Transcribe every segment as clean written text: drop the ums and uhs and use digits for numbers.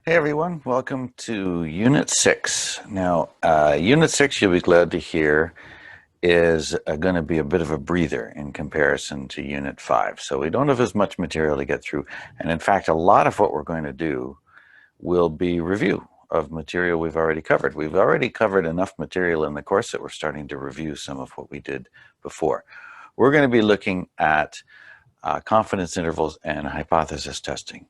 Hey everyone, welcome to Unit 6. Now, Unit 6, you'll be glad to hear, is going to be a bit of a breather in comparison to Unit 5. So we don't have as much material to get through. And in fact, a lot of what we're going to do will be review of material we've already covered. We've already covered enough material in the course that we're starting to review some of what we did before. We're going to be looking at confidence intervals and hypothesis testing.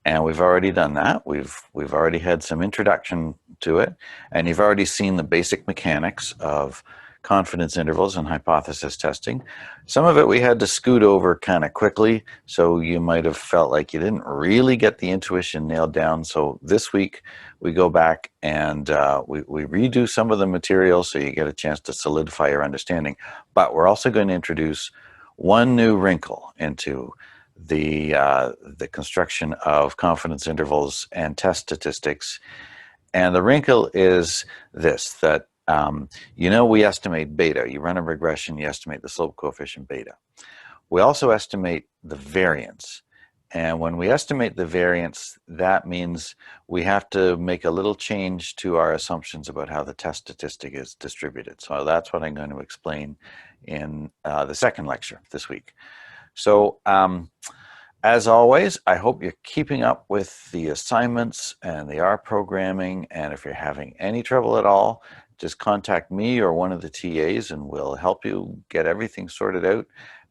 And we've already done that. We've already had some introduction to it, and you've already seen the basic mechanics of confidence intervals and hypothesis testing. Some of it we had to scoot over kind of quickly, so you might have felt like you didn't really get the intuition nailed down. So this week we go back and we redo some of the material so you get a chance to solidify your understanding. But we're also going to introduce one new wrinkle into the construction of confidence intervals and test statistics. And the wrinkle is this, that we estimate beta. You run a regression, you estimate the slope coefficient beta. We also estimate the variance. And when we estimate the variance, that means we have to make a little change to our assumptions about how the test statistic is distributed. So that's what I'm going to explain in the second lecture this week. So as always, I hope you're keeping up with the assignments and the R programming. And if you're having any trouble at all, just contact me or one of the TAs and we'll help you get everything sorted out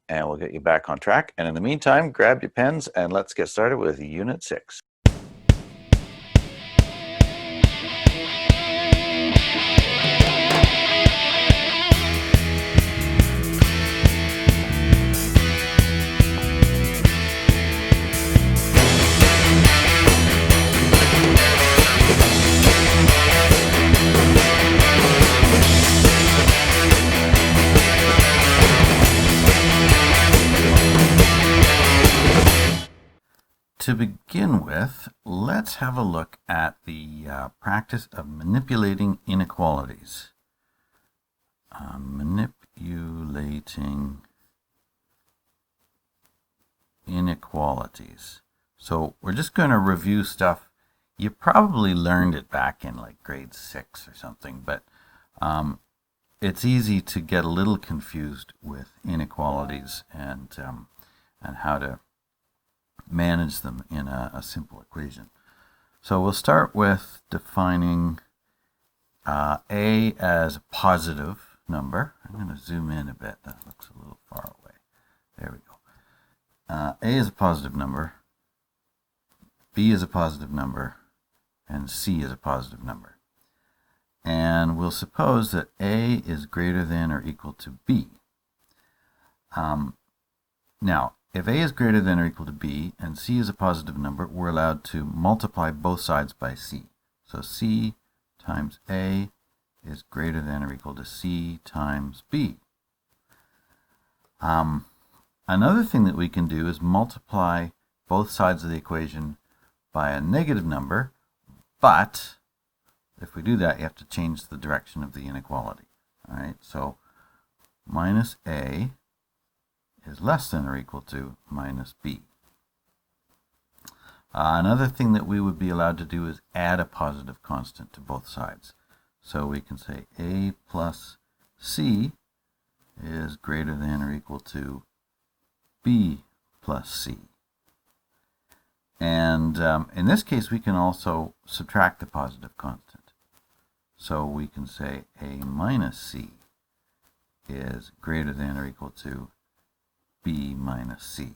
and we'll get you back on track. And in the meantime, grab your pens and let's get started with Unit 6. To begin with, let's have a look at the practice of manipulating inequalities. Manipulating inequalities. So we're just going to review stuff. You probably learned it back in like grade 6 or something, but it's easy to get a little confused with inequalities and how to manage them in a simple equation. So we'll start with defining a as a positive number. I'm going to zoom in a bit. That looks a little far away. There we go. A is a positive number, B is a positive number, and C is a positive number. And we'll suppose that A is greater than or equal to B. Now, if A is greater than or equal to B and C is a positive number, we're allowed to multiply both sides by C. So C times A is greater than or equal to C times B. Another thing that we can do is multiply both sides of the equation by a negative number, but if we do that, you have to change the direction of the inequality. All right, so minus A is less than or equal to minus B. Another thing that we would be allowed to do is add a positive constant to both sides. So we can say A plus C is greater than or equal to B plus C. And in this case, we can also subtract the positive constant. So we can say A minus C is greater than or equal to B minus C.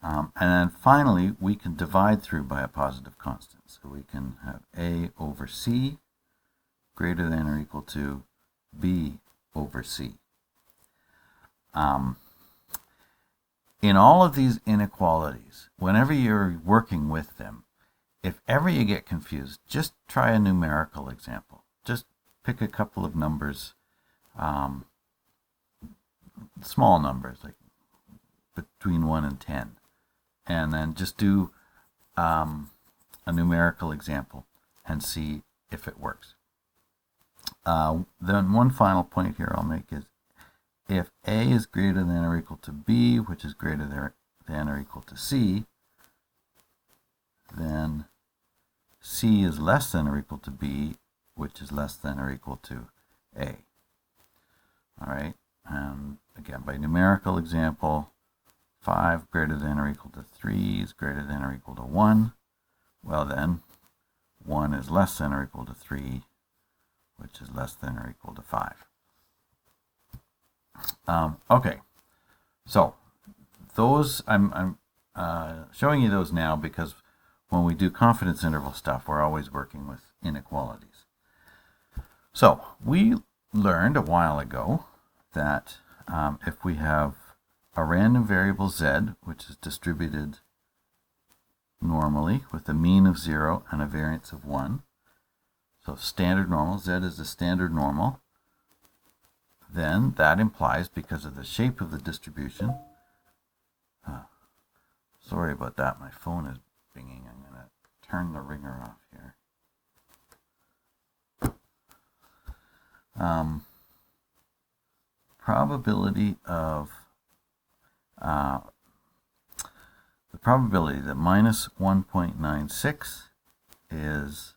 And then finally, we can divide through by a positive constant. So we can have A over C greater than or equal to B over C. In all of these inequalities, whenever you're working with them, if ever you get confused, just try a numerical example. Just pick a couple of numbers, small numbers, like between 1 and 10, and then just do a numerical example and see if it works. Then one final point here I'll make is if A is greater than or equal to B, which is greater than or equal to C, then C is less than or equal to B, which is less than or equal to A. All right, and again, by numerical example, 5 greater than or equal to 3 is greater than or equal to 1. Well then, 1 is less than or equal to 3, which is less than or equal to 5. Okay, so those, I'm showing you those now because when we do confidence interval stuff, we're always working with inequalities. So we learned a while ago that if we have a random variable z, which is distributed normally with a mean of 0 and a variance of 1, so standard normal, z is the standard normal, then that implies, because of the shape of the distribution, sorry about that, my phone is ringing. I'm going to turn the ringer off here. Probability of the probability that minus 1.96 is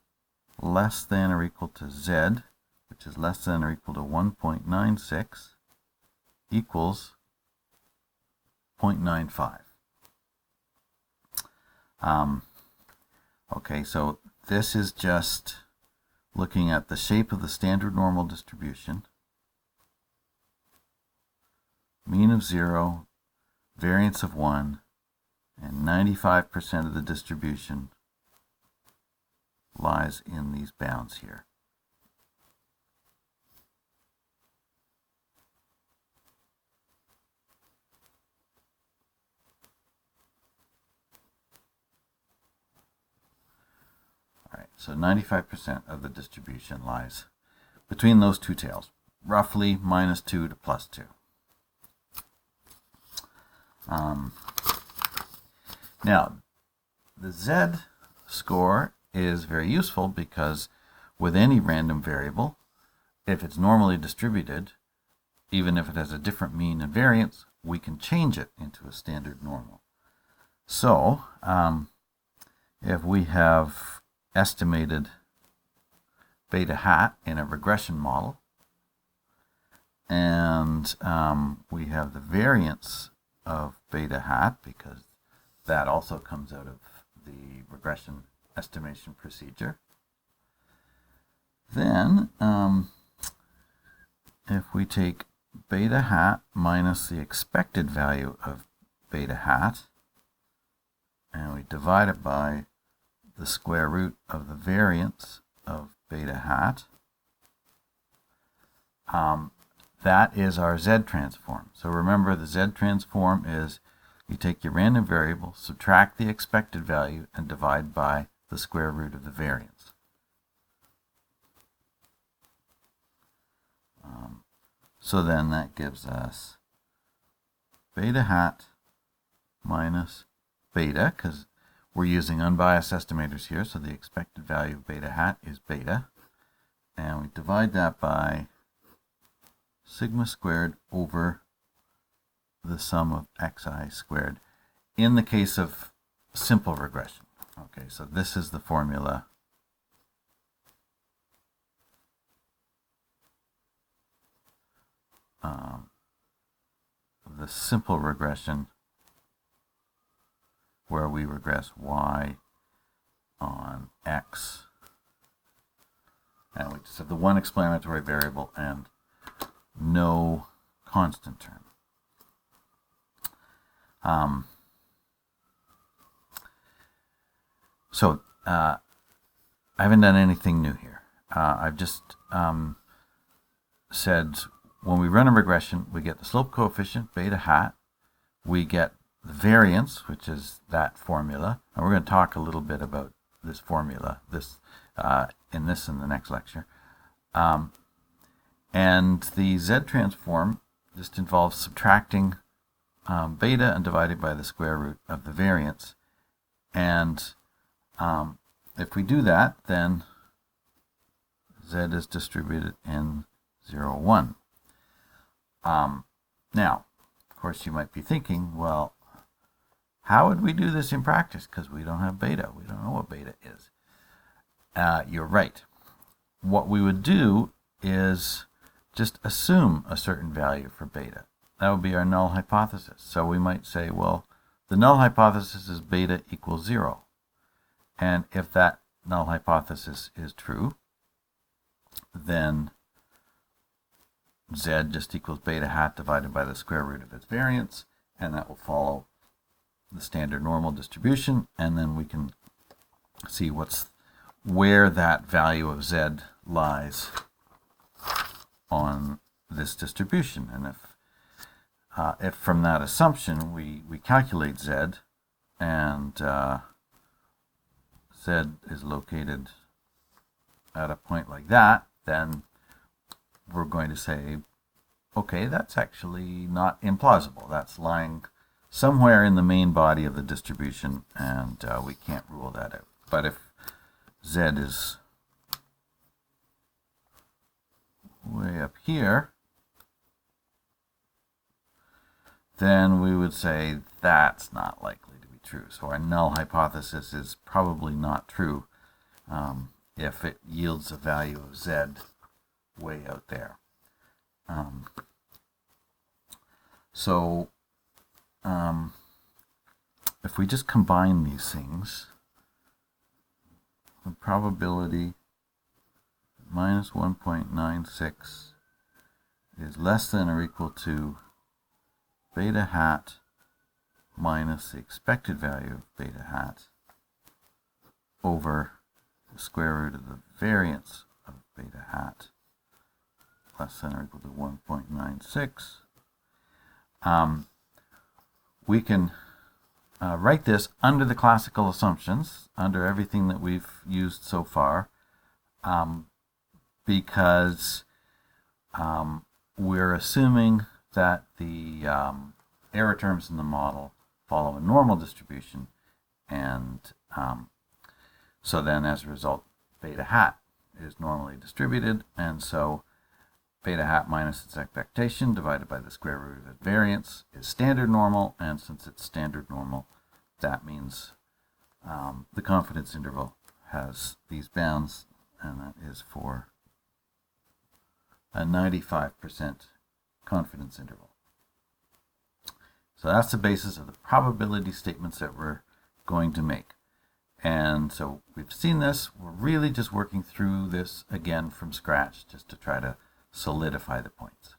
less than or equal to z, which is less than or equal to 1.96, equals 0.95. Okay, so this is just looking at the shape of the standard normal distribution, mean of 0, variance of 1, and 95% of the distribution lies in these bounds here. All right, so 95% of the distribution lies between those two tails, roughly minus 2 to plus 2. Now, the z score is very useful because with any random variable, if it's normally distributed, even if it has a different mean and variance, we can change it into a standard normal. So, if we have estimated beta hat in a regression model, and we have the variance of beta hat, because that also comes out of the regression estimation procedure, then if we take beta hat minus the expected value of beta hat, and we divide it by the square root of the variance of beta hat, that is our z transform. So remember, the z transform is you take your random variable, subtract the expected value, and divide by the square root of the variance. So then that gives us beta hat minus beta, because we're using unbiased estimators here, so the expected value of beta hat is beta. And we divide that by sigma squared over the sum of xi squared in the case of simple regression. Okay, so this is the formula of the simple regression where we regress y on x, and we just have the one explanatory variable and no constant term. So I haven't done anything new here. I've just said when we run a regression, we get the slope coefficient, beta hat, we get the variance, which is that formula, and we're going to talk a little bit about this formula in the next lecture. And the z transform just involves subtracting beta and dividing by the square root of the variance. And if we do that, then z is distributed in 0, 1. Now, of course, you might be thinking, well, how would we do this in practice? Because we don't have beta. We don't know what beta is. you're right. What we would do is just assume a certain value for beta. That would be our null hypothesis. So we might say, well, the null hypothesis is beta equals 0. And if that null hypothesis is true, then z just equals beta hat divided by the square root of its variance, and that will follow the standard normal distribution, and then we can see where that value of z lies on this distribution. And if from that assumption we calculate z, and z is located at a point like that, then we're going to say, okay, that's actually not implausible. That's lying somewhere in the main body of the distribution, and we can't rule that out. But if z is way up here, then we would say that's not likely to be true. So our null hypothesis is probably not true if it yields a value of z way out there. If we just combine these things, the probability minus 1.96 is less than or equal to beta hat minus the expected value of beta hat over the square root of the variance of beta hat less than or equal to 1.96. We can write this under the classical assumptions, under everything that we've used so far, because we're assuming that the error terms in the model follow a normal distribution, and so then as a result beta hat is normally distributed, and so beta hat minus its expectation divided by the square root of its variance is standard normal, and since it's standard normal, that means the confidence interval has these bounds, and that is for a 95% confidence interval. So that's the basis of the probability statements that we're going to make. And so we've seen this. We're really just working through this again from scratch just to try to solidify the points.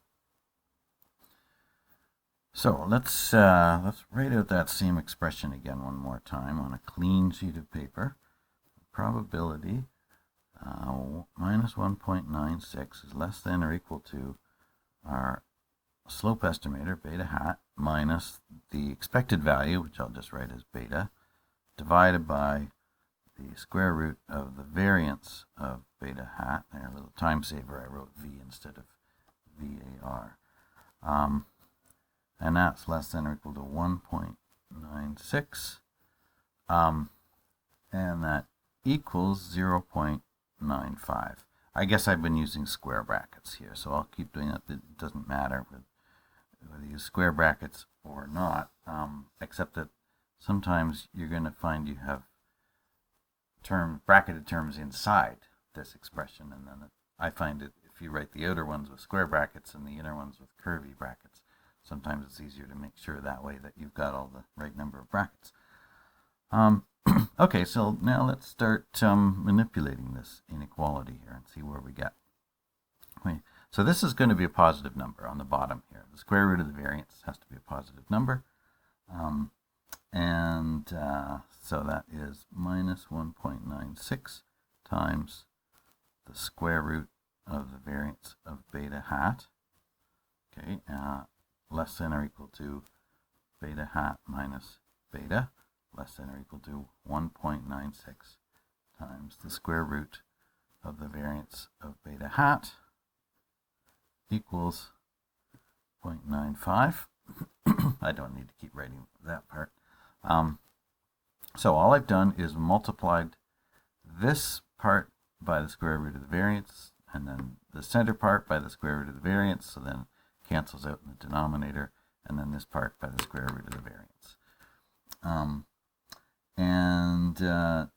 So let's write out that same expression again one more time on a clean sheet of paper. Probability minus 1.96 is less than or equal to our slope estimator, beta hat, minus the expected value, which I'll just write as beta, divided by the square root of the variance of beta hat. There, a little time saver, I wrote V instead of VAR. And that's less than or equal to 1.96. And that equals 0.95. I guess I've been using square brackets here, so I'll keep doing that. It doesn't matter whether you use square brackets or not, except that sometimes you're going to find you have bracketed terms inside this expression, and then I find it, if you write the outer ones with square brackets and the inner ones with curvy brackets, sometimes it's easier to make sure that way that you've got all the right number of brackets. Okay, so now let's start manipulating this inequality here and see where we get. Okay, so this is going to be a positive number on the bottom here. The square root of the variance has to be a positive number. So that is minus 1.96 times the square root of the variance of beta hat. Okay, less than or equal to beta hat minus beta, less than or equal to 1.96 times the square root of the variance of beta hat equals 0.95. I don't need to keep writing that part. So all I've done is multiplied this part by the square root of the variance, and then the center part by the square root of the variance, so then it cancels out in the denominator, and then this part by the square root of the variance.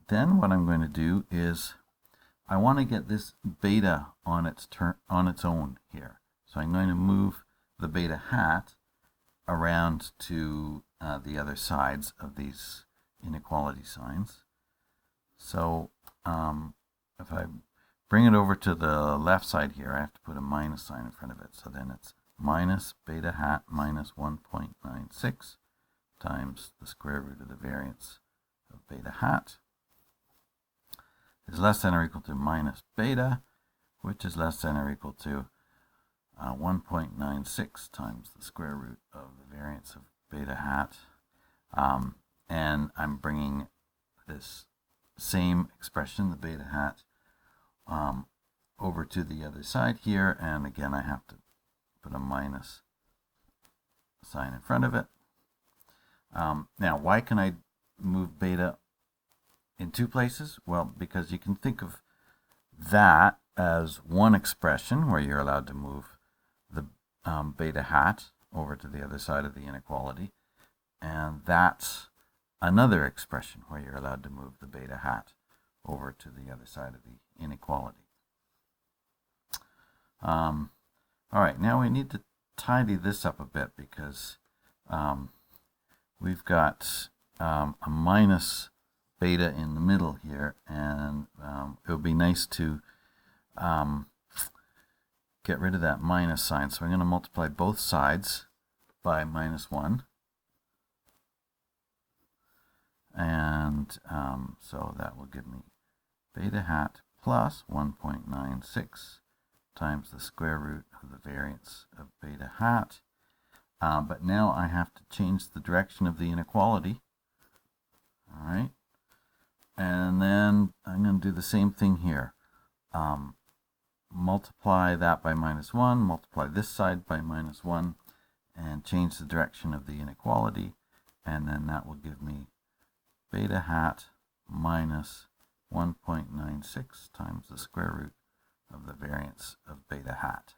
Then what I'm going to do is I want to get this beta on its own here. So I'm going to move the beta hat around to the other sides of these inequality signs. So if I bring it over to the left side here, I have to put a minus sign in front of it. So then it's minus beta hat minus 1.96 times the square root of the variance of beta hat is less than or equal to minus beta, which is less than or equal to 1.96 times the square root of the variance of beta hat. And I'm bringing this same expression, the beta hat, over to the other side here. And again, I have to put a minus sign in front of it. Now, why can I move beta in two places? Well, because you can think of that as one expression where you're allowed to move the beta hat over to the other side of the inequality, and that's another expression where you're allowed to move the beta hat over to the other side of the inequality. All right, now we need to tidy this up a bit because we've got a minus beta in the middle here, and it would be nice to get rid of that minus sign. So I'm going to multiply both sides by minus 1. And so that will give me beta hat plus 1.96 times the square root of the variance of beta hat. But now I have to change the direction of the inequality. All right. And then I'm going to do the same thing here. Multiply that by minus 1, multiply this side by minus 1, and change the direction of the inequality. And then that will give me beta hat minus 1.96 times the square root of the variance of beta hat.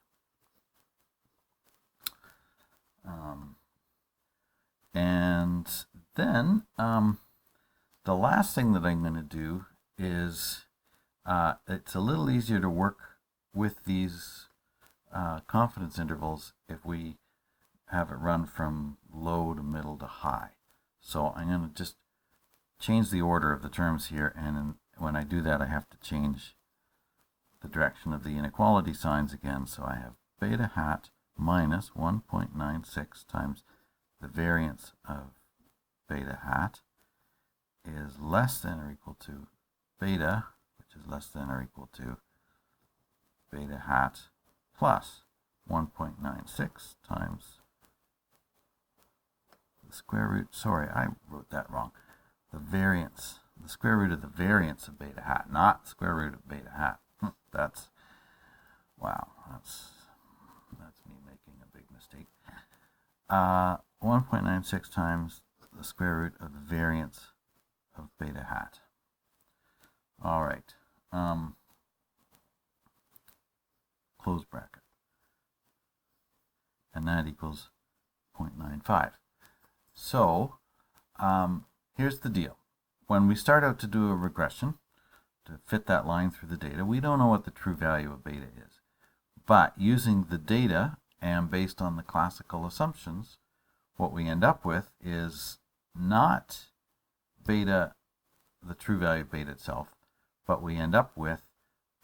And then the last thing that I'm going to do is it's a little easier to work with these confidence intervals if we have it run from low to middle to high. So I'm going to just change the order of the terms here, and when I do that I have to change the direction of the inequality signs again. So I have beta hat minus 1.96 times the variance of beta hat is less than or equal to beta, which is less than or equal to beta hat plus 1.96 times the square root, sorry, I wrote that wrong, the variance, the square root of the variance of beta hat, not square root of beta hat. That's, wow, that's me making a big mistake. 1.96 times the square root of the variance of beta hat. All right. Close bracket. And that equals 0.95. So here's the deal. When we start out to do a regression, to fit that line through the data, we don't know what the true value of beta is. But using the data and based on the classical assumptions, what we end up with is not beta, the true value of beta itself, but we end up with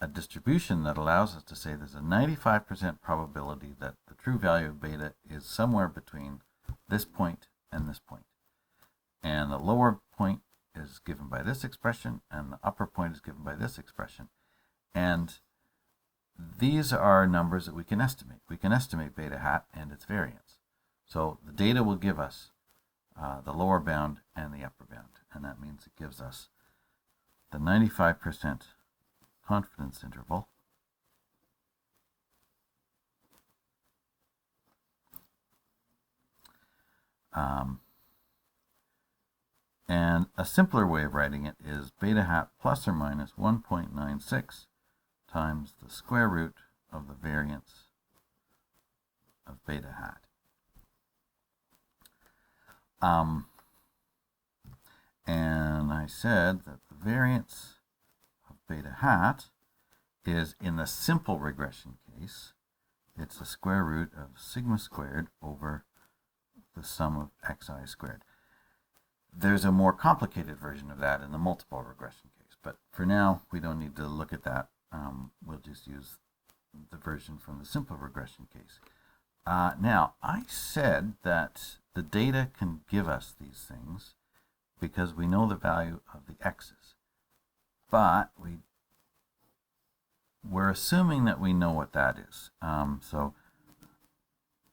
a distribution that allows us to say there's a 95% probability that the true value of beta is somewhere between this point and this point. And the lower point is given by this expression, and the upper point is given by this expression. And these are numbers that we can estimate. We can estimate beta hat and its variance. So the data will give us the lower bound and the upper bound, and that means it gives us the 95% confidence interval and a simpler way of writing it is beta hat plus or minus 1.96 times the square root of the variance of beta hat. And I said that the variance of beta hat is in the simple regression case, it's the square root of sigma squared over the sum of xi squared. There's a more complicated version of that in the multiple regression case, but for now, we don't need to look at that. We'll just use the version from the simple regression case. Now, I said that the data can give us these things because we know the value of the x's, but we're assuming that we know what that is. So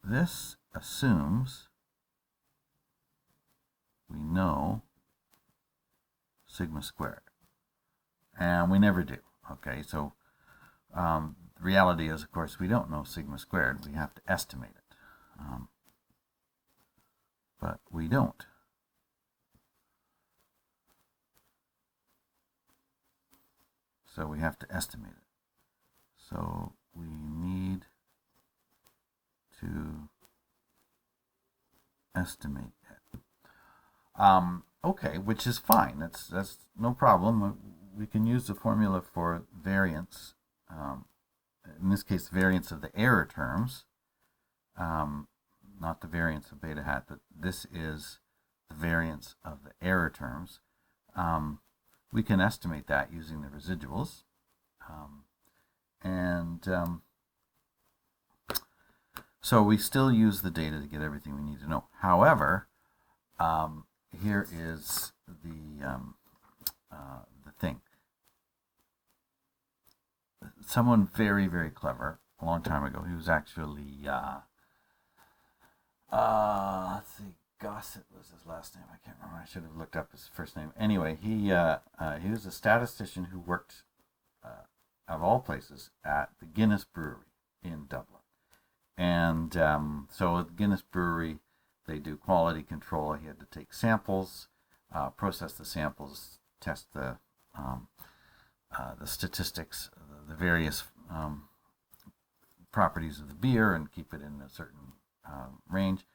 this assumes we know sigma squared, and we never do. Okay, so the reality is, of course, we don't know sigma squared. We have to estimate it, but we don't. So we have to estimate it. So we need to estimate it. Okay, which is fine. That's no problem. We can use the formula for variance. In this case, variance of the error terms, not the variance of beta hat, but this is the variance of the error terms. We can estimate that using the residuals. So we still use the data to get everything we need to know. However, here is the thing. Someone very, very clever, a long time ago, he was actually, let's see, Gossett was his last name. I can't remember. I should have looked up his first name. Anyway, he was a statistician who worked, of all places, at the Guinness Brewery in Dublin. And so at the Guinness Brewery, they do quality control. He had to take samples, process the samples, test the statistics, the various properties of the beer, and keep it in a certain range.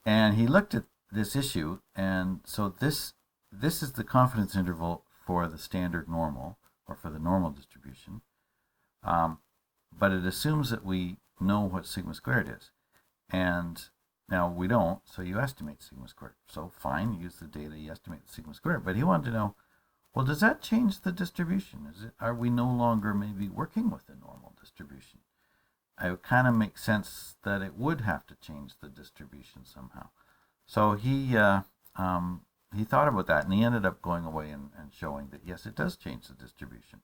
And he looked at this issue, and so this is the confidence interval for the standard normal, or for the normal distribution. But it assumes that we know what sigma squared is. And now we don't, so you estimate sigma squared. So fine, you use the data, you estimate the sigma squared. But he wanted to know, well, does that change the distribution? Are we no longer maybe working with the normal distribution? It kind of makes sense that it would have to change the distribution somehow. So he thought about that, and he ended up going away and showing that yes, it does change the distribution,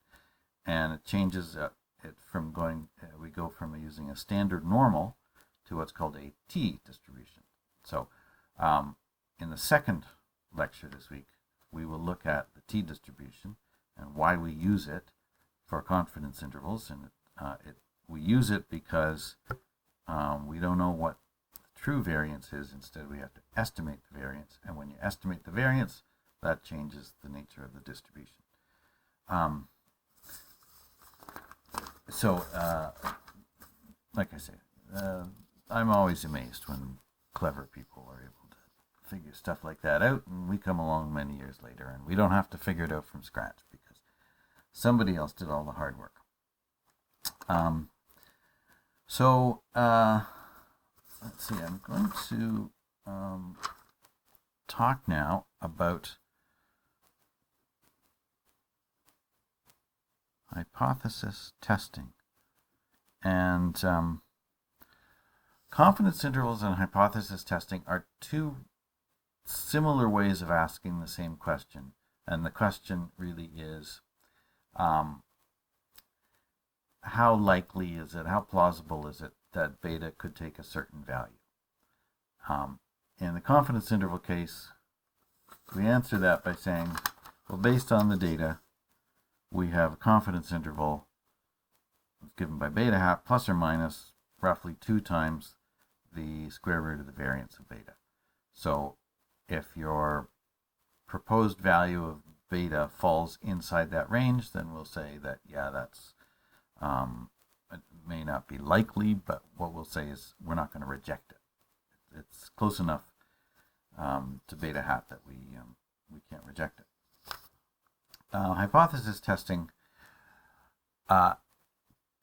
and it changes it from going. We go from using a standard normal to what's called a t distribution. So in the second lecture this week, we will look at the t distribution and why we use it for confidence intervals, and we use it because we don't know what the true variance is. Instead, we have to estimate the variance. And when you estimate the variance, that changes the nature of the distribution. Like I say, I'm always amazed when clever people are able to figure stuff like that out. And we come along many years later, and we don't have to figure it out from scratch because somebody else did all the hard work. Let's see, I'm going to talk now about hypothesis testing. And confidence intervals and hypothesis testing are two similar ways of asking the same question. And the question really is, how likely is it, how plausible is it that beta could take a certain value? In the confidence interval case, we answer that by saying, well, based on the data, we have a confidence interval given by beta hat plus or minus roughly 2 times the square root of the variance of beta. So if your proposed value of beta falls inside that range, then we'll say that, yeah, that's it may not be likely, but what we'll say is we're not going to reject it. It's close enough to beta hat that we can't reject it. Hypothesis testing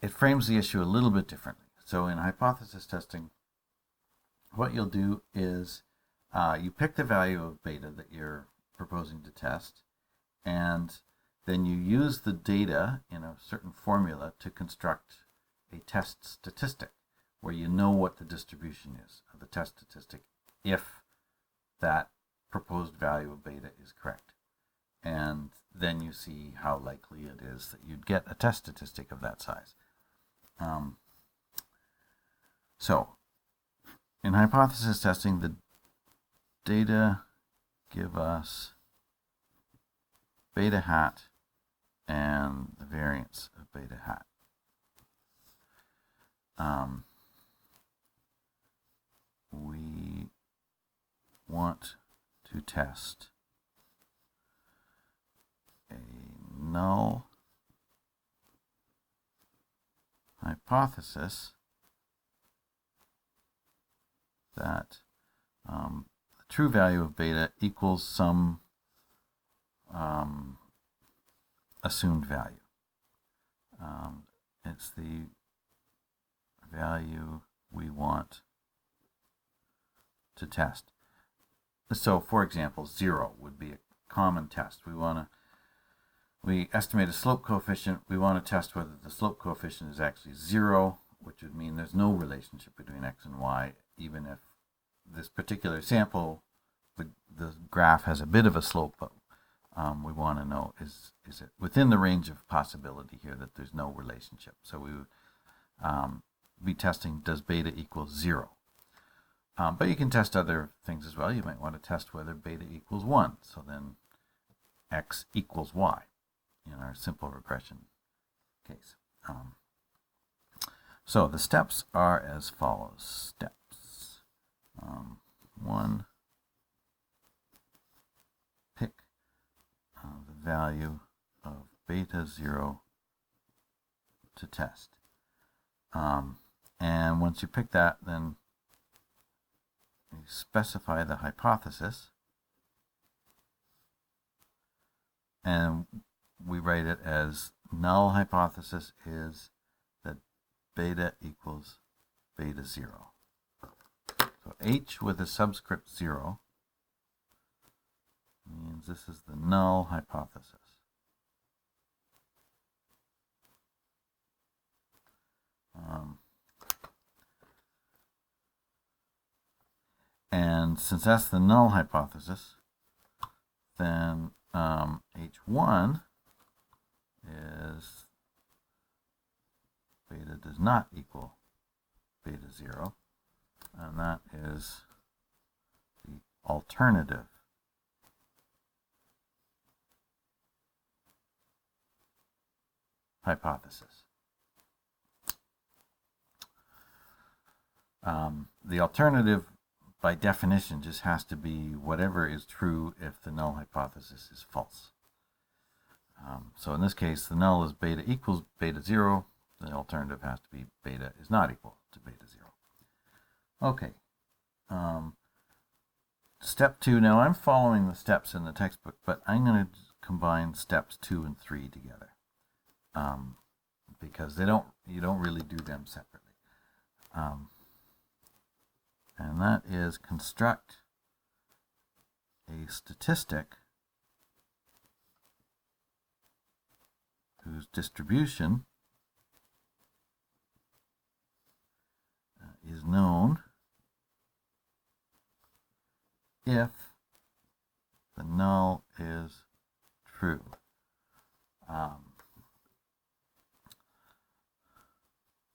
it frames the issue a little bit differently. So in hypothesis testing, what you'll do is you pick the value of beta that you're proposing to test, and then you use the data in a certain formula to construct a test statistic where you know what the distribution is of the test statistic if that proposed value of beta is correct. And then you see how likely it is that you'd get a test statistic of that size. So in hypothesis testing, the data give us beta hat and the variance of beta hat. We want to test a null hypothesis that the true value of beta equals some assumed value. It's the value we want to test. So, for example, 0 would be a common test. We estimate a slope coefficient. We want to test whether the slope coefficient is actually 0, which would mean there's no relationship between x and y, even if this particular sample, the graph has a bit of a slope, but we want to know is it within the range of possibility here that there's no relationship. So we would be testing, does beta equal 0? But you can test other things as well. You might want to test whether beta equals 1. So then x equals y in our simple regression case. So the steps are as follows. Steps. 1, pick the value of beta 0 to test. And once you pick that, then you specify the hypothesis, and we write it as null hypothesis is that beta equals beta 0. So H with a subscript 0 means this is the null hypothesis. And since that's the null hypothesis, then H1 is beta does not equal beta 0, and that is the alternative hypothesis. The alternative, by definition, just has to be whatever is true if the null hypothesis is false. So in this case, the null is beta equals beta 0. The alternative has to be beta is not equal to beta 0. Okay. Step 2. Now I'm following the steps in the textbook, but I'm going to combine steps 2 and 3 together because you don't really do them separately. And that is construct a statistic whose distribution is known if the null is true.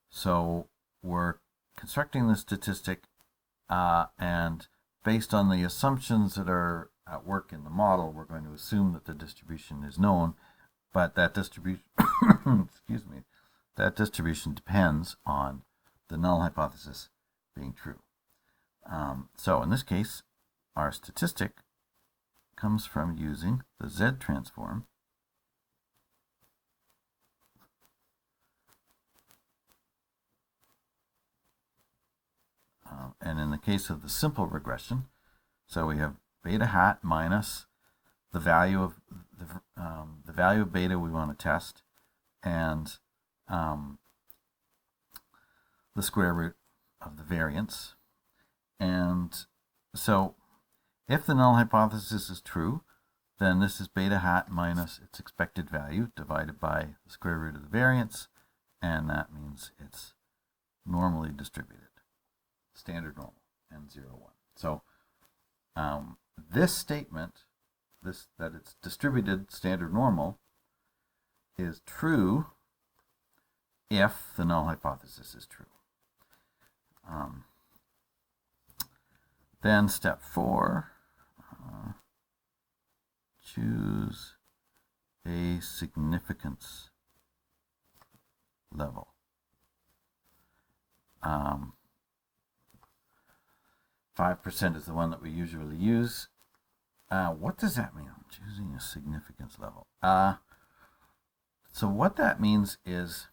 So we're constructing the statistic, and based on the assumptions that are at work in the model, we're going to assume that the distribution is known, but that distribution, excuse me, that distribution depends on the null hypothesis being true. So in this case, our statistic comes from using the Z transform and in the case of the simple regression, so we have beta hat minus the value of the value of beta we want to test, and the square root of the variance. And so if the null hypothesis is true, then this is beta hat minus its expected value divided by the square root of the variance, and that means it's normally distributed, standard normal, n0, 1. So this statement, that it's distributed standard normal, is true if the null hypothesis is true. Then step 4, choose a significance level. 5% is the one that we usually use. What does that mean? Choosing a significance level. So what that means is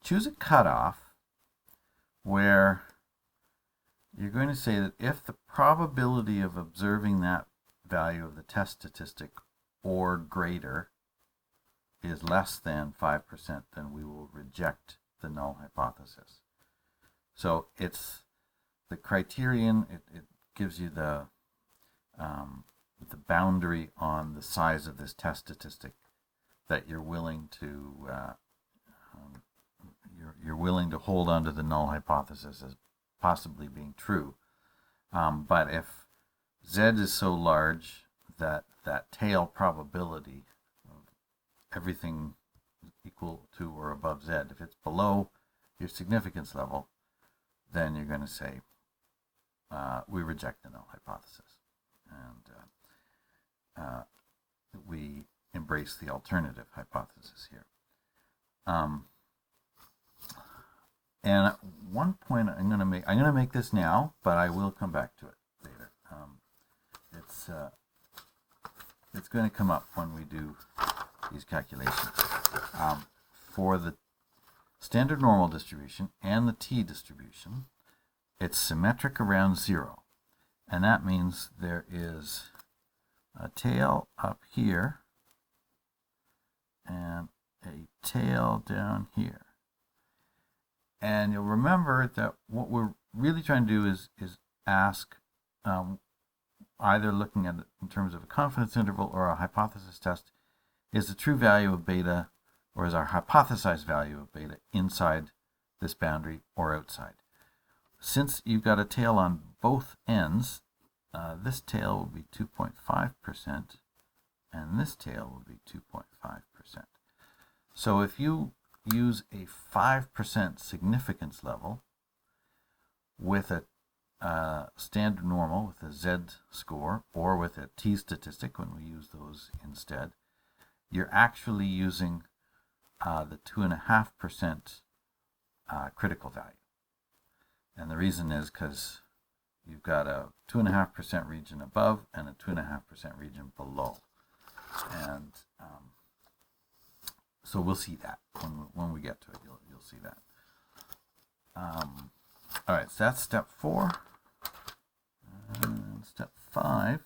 choose a cutoff where you're going to say that if the probability of observing that value of the test statistic or greater is less than 5%, then we will reject the null hypothesis. So it's the criterion, it gives you the boundary on the size of this test statistic that you're willing to you're willing to hold on to the null hypothesis as possibly being true. But if Z is so large that that tail probability of everything equal to or above Z, if it's below your significance level, then you're going to say we reject the null hypothesis, and we embrace the alternative hypothesis here. And at one point, I'm going to make this now, but I will come back to it later. It's going to come up when we do these calculations. For the standard normal distribution and the t-distribution, it's symmetric around 0. And that means there is a tail up here and a tail down here. And you'll remember that what we're really trying to do is ask, either looking at it in terms of a confidence interval or a hypothesis test, is the true value of beta, or is our hypothesized value of beta inside this boundary or outside? Since you've got a tail on both ends, this tail will be 2.5%, and this tail will be 2.5%. So if you use a 5% significance level with a standard normal, with a Z score, or with a t statistic, when we use those instead, you're actually using the 2.5% critical value. And the reason is because you've got a 2.5% region above and a 2.5% region below. And so we'll see that when we get to it. You'll see that. All right, so that's step 4. And step 5.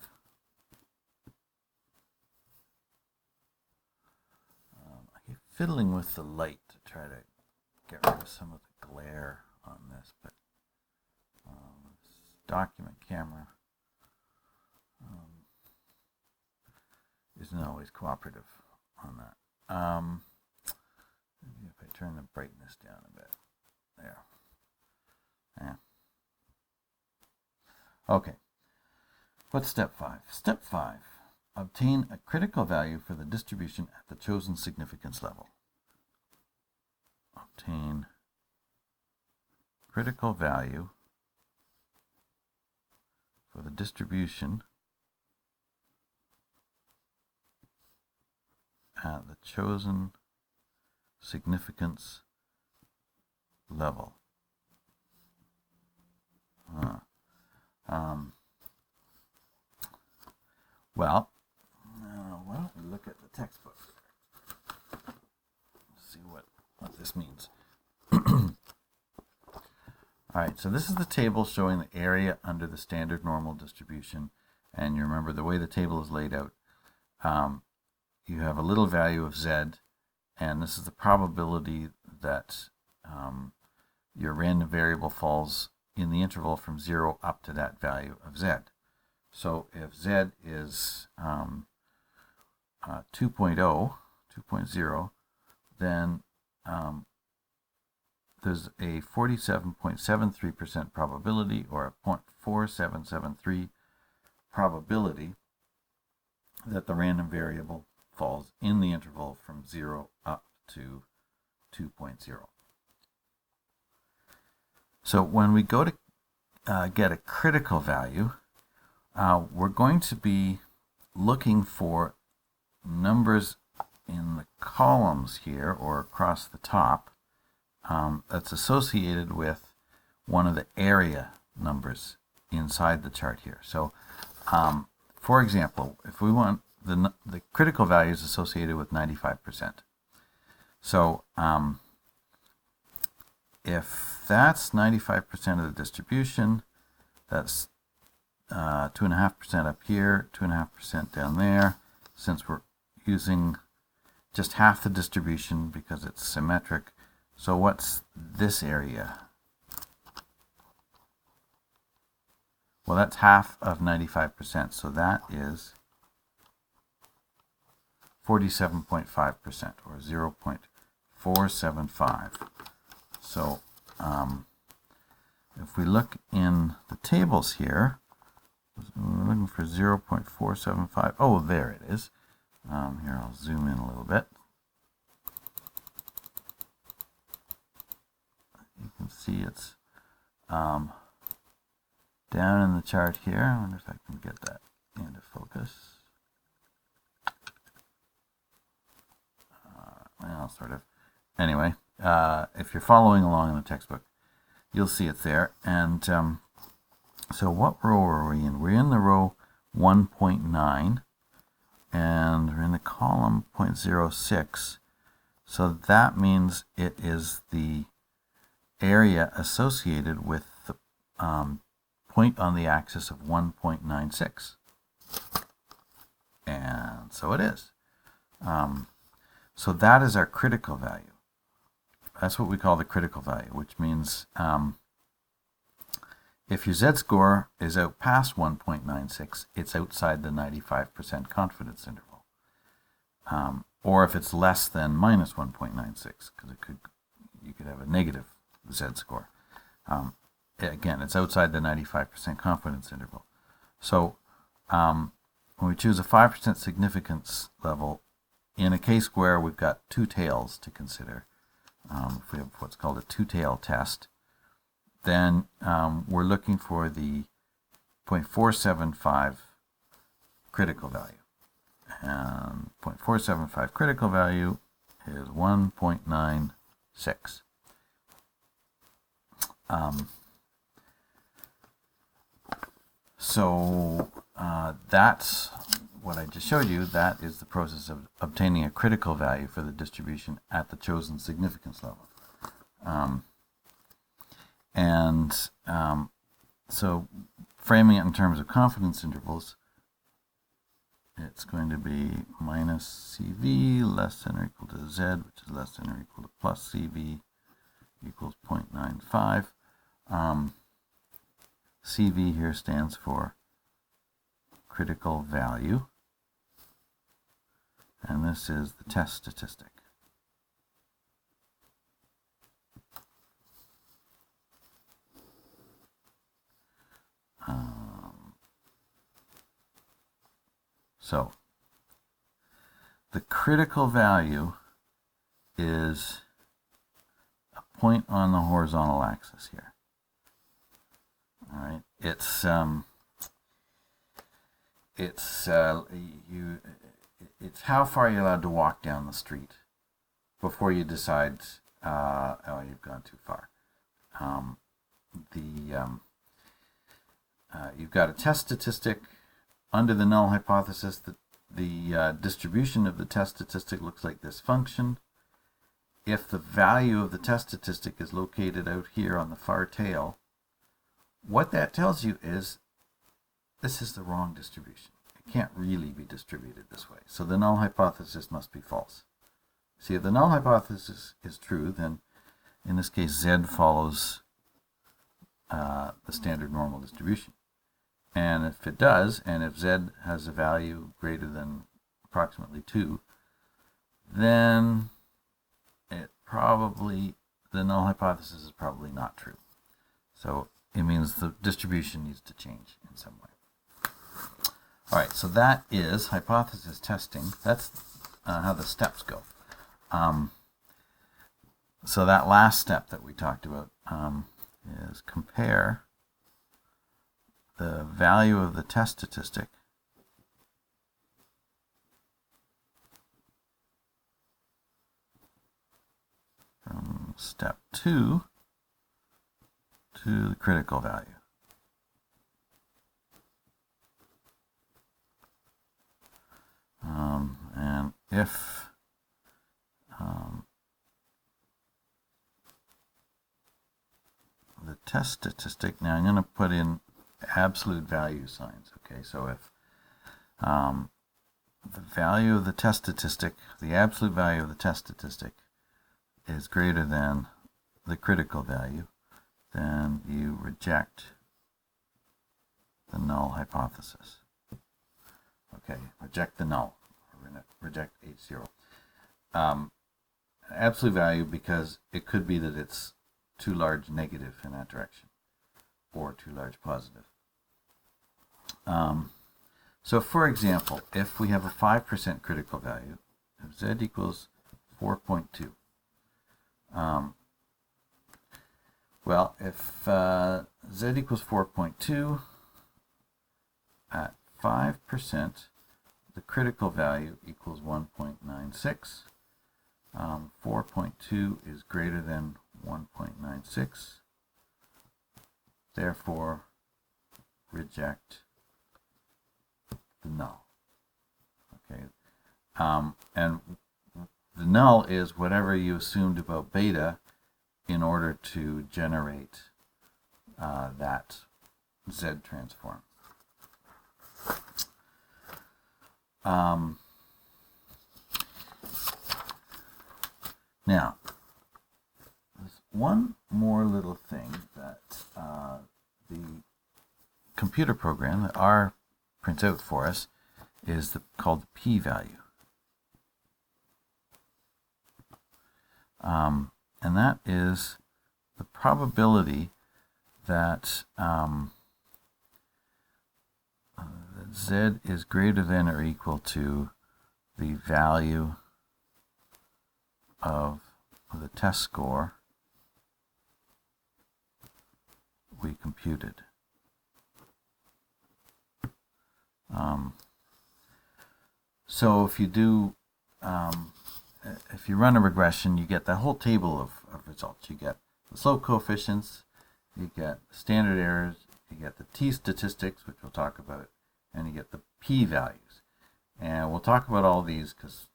I keep fiddling with the light to try to get rid of some of the glare on this, but this document camera isn't always cooperative on that. Maybe if I turn the brightness down a bit. There. Yeah. Okay. What's step 5? Step 5. Obtain a critical value for the distribution at the chosen significance level. Obtain critical value for the distribution at the chosen significance level. Well, why don't we look at the textbook? See what this means. All right, so this is the table showing the area under the standard normal distribution. And you remember the way the table is laid out. You have a little value of Z, and this is the probability that your random variable falls in the interval from 0 up to that value of z. So if z is 2.0, then there's a 47.73% probability, or a 0.4773 probability, that the random variable falls in the interval from 0 up to 2.0. So when we go to get a critical value, we're going to be looking for numbers in the columns here or across the top that's associated with one of the area numbers inside the chart here. So for example, if we want the critical value is associated with 95%. So if that's 95% of the distribution, that's 2.5% up here, 2.5% down there. Since we're using just half the distribution because it's symmetric, so what's this area? Well, that's half of 95%, so that is 47.5%, or 0.475. So if we look in the tables here, we're looking for 0.475. Oh, there it is. Here, I'll zoom in a little bit. You can see it's down in the chart here. I wonder if I can get that into focus. Well, sort of. Anyway, if you're following along in the textbook, you'll see it's there. And so what row are we in? We're in the row 1.9, and we're in the column 0.06. So that means it is the area associated with the point on the axis of 1.96. And so it is. So that is our critical value. That's what we call the critical value, which means if your z-score is out past 1.96, it's outside the 95% confidence interval. Or if it's less than minus 1.96, because you could have a negative z-score. Again, it's outside the 95% confidence interval. So when we choose a 5% significance level, in a case where we've got two tails to consider, if we have what's called a two-tail test, then we're looking for the 0.475 critical value. And 0.475 critical value is 1.96. So that's what I just showed you. That is the process of obtaining a critical value for the distribution at the chosen significance level. So framing it in terms of confidence intervals, it's going to be minus CV less than or equal to Z, which is less than or equal to plus CV equals 0.95. CV here stands for critical value, and this is the test statistic. So the critical value is a point on the horizontal axis here. All right, it's how far you're allowed to walk down the street before you decide, oh, you've gone too far. You've got a test statistic. Under the null hypothesis, that the distribution of the test statistic looks like this function. If the value of the test statistic is located out here on the far tail, what that tells you is this is the wrong distribution. It can't really be distributed this way. So the null hypothesis must be false. See, if the null hypothesis is true, then in this case, Z follows the standard normal distribution. And if it does, and if Z has a value greater than approximately 2, then the null hypothesis is probably not true. So it means the distribution needs to change in some way. All right, so that is hypothesis testing. That's how the steps go. So that last step that we talked about is compare the value of the test statistic from step 2 to the critical value. And if the test statistic, now I'm going to put in absolute value signs. Okay, so if the value of the test statistic, the absolute value of the test statistic is greater than the critical value, then you reject the null hypothesis. Okay, reject the null. We're going to reject H0. Absolute value because it could be that it's too large negative in that direction or too large positive. So for example, if we have a 5% critical value, if Z equals 4.2, well, if Z equals 4.2 at 5%, the critical value equals 1.96. 4.2 is greater than 1.96. Therefore, reject the null. Okay, and the null is whatever you assumed about beta in order to generate that Z transform. Now, there's one more little thing that the computer program that R prints out for us is called the p-value. And that is the probability that Z is greater than or equal to the value of the test score we computed. So if you do, if you run a regression, you get the whole table of results. You get the slope coefficients, you get standard errors, you get the t-statistics, which we'll talk about, and you get the p-values. And we'll talk about all these because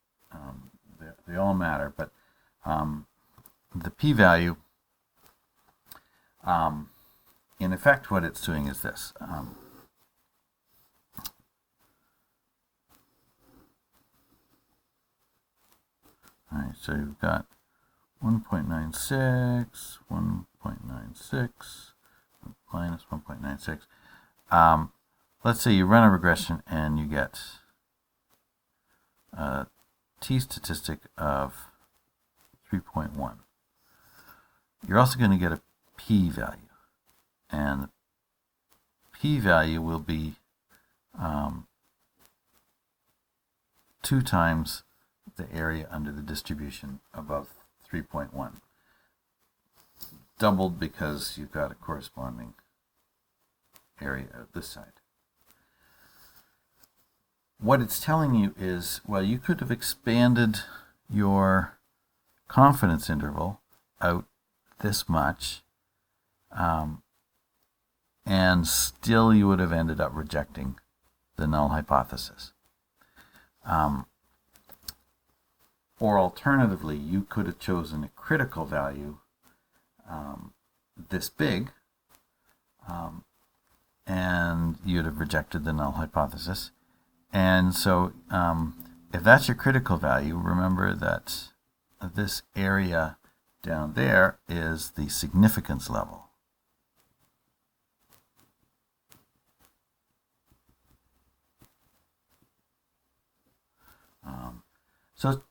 they all matter, but the p-value, in effect, what it's doing is this. All right, so you've got 1.96, 1.96, minus 1.96. Let's say you run a regression and you get a t-statistic of 3.1. You're also going to get a p-value, and the p-value will be 2 times the area under the distribution above 3.1. Doubled because you've got a corresponding area out this side. What it's telling you is, well, you could have expanded your confidence interval out this much, and still you would have ended up rejecting the null hypothesis. Or alternatively, you could have chosen a critical value this big, and you'd have rejected the null hypothesis. And so if that's your critical value, remember that this area down there is the significance level. So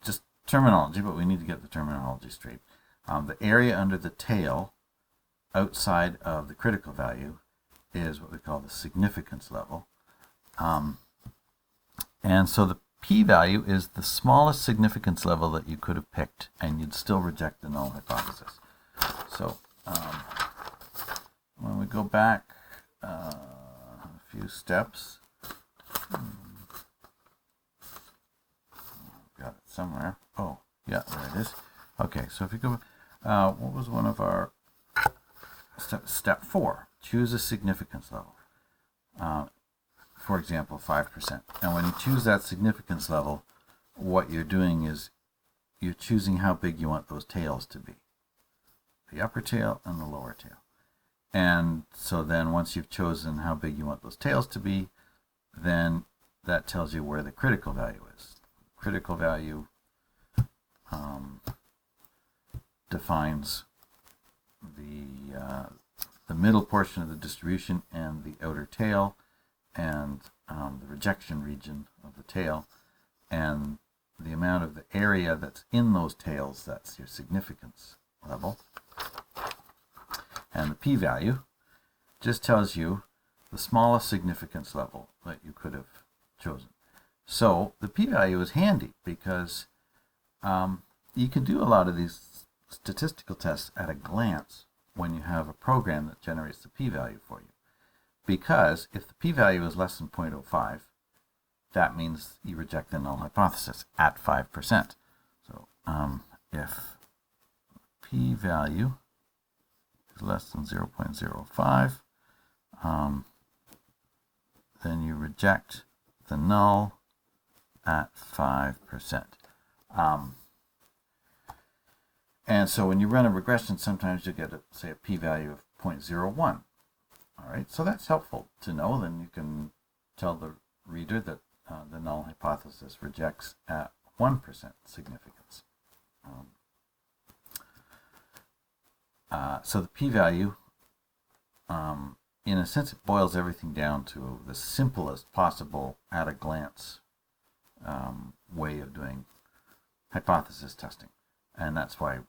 just terminology, but we need to get the terminology straight. The area under the tail outside of the critical value is what we call the significance level. And so the p-value is the smallest significance level that you could have picked, and you'd still reject the null hypothesis. So when we go back a few steps, got it somewhere. Oh, yeah, there it is. Okay, so if you go, what was one of our step 4? Choose a significance level. For example, 5%. And when you choose that significance level, what you're doing is you're choosing how big you want those tails to be. The upper tail and the lower tail. And so then once you've chosen how big you want those tails to be, then that tells you where the critical value is. Critical value defines the middle portion of the distribution and the outer tail, and the rejection region of the tail, and the amount of the area that's in those tails, that's your significance level. And the p-value just tells you the smallest significance level that you could have chosen. So the p-value is handy because you can do a lot of these statistical tests at a glance when you have a program that generates the p-value for you. Because if the p-value is less than 0.05, that means you reject the null hypothesis at 5%. So if p-value is less than 0.05, then you reject the null at 5%. And so when you run a regression, sometimes you get, say, a p-value of 0.01. All right, so that's helpful to know. Then you can tell the reader that the null hypothesis rejects at 1% significance. So the p-value, in a sense, it boils everything down to the simplest possible at-a-glance way of doing hypothesis testing. And that's why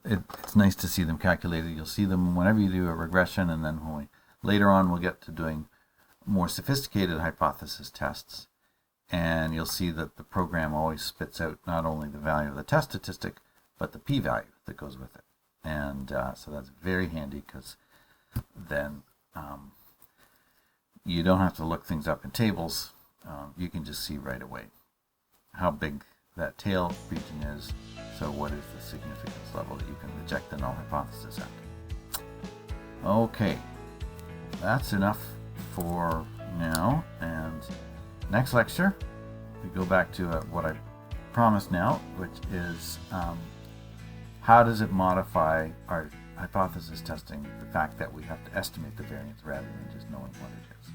it's nice to see them calculated. You'll see them whenever you do a regression, and then when later on we'll get to doing more sophisticated hypothesis tests, and you'll see that the program always spits out not only the value of the test statistic, but the p-value that goes with it. And so that's very handy, because then you don't have to look things up in tables. You can just see right away how big that tail region is. So what is the significance level that you can reject the null hypothesis at? Okay, that's enough for now. And next lecture, we go back to what I promised now, which is how does it modify our hypothesis testing, the fact that we have to estimate the variance rather than just knowing what it is.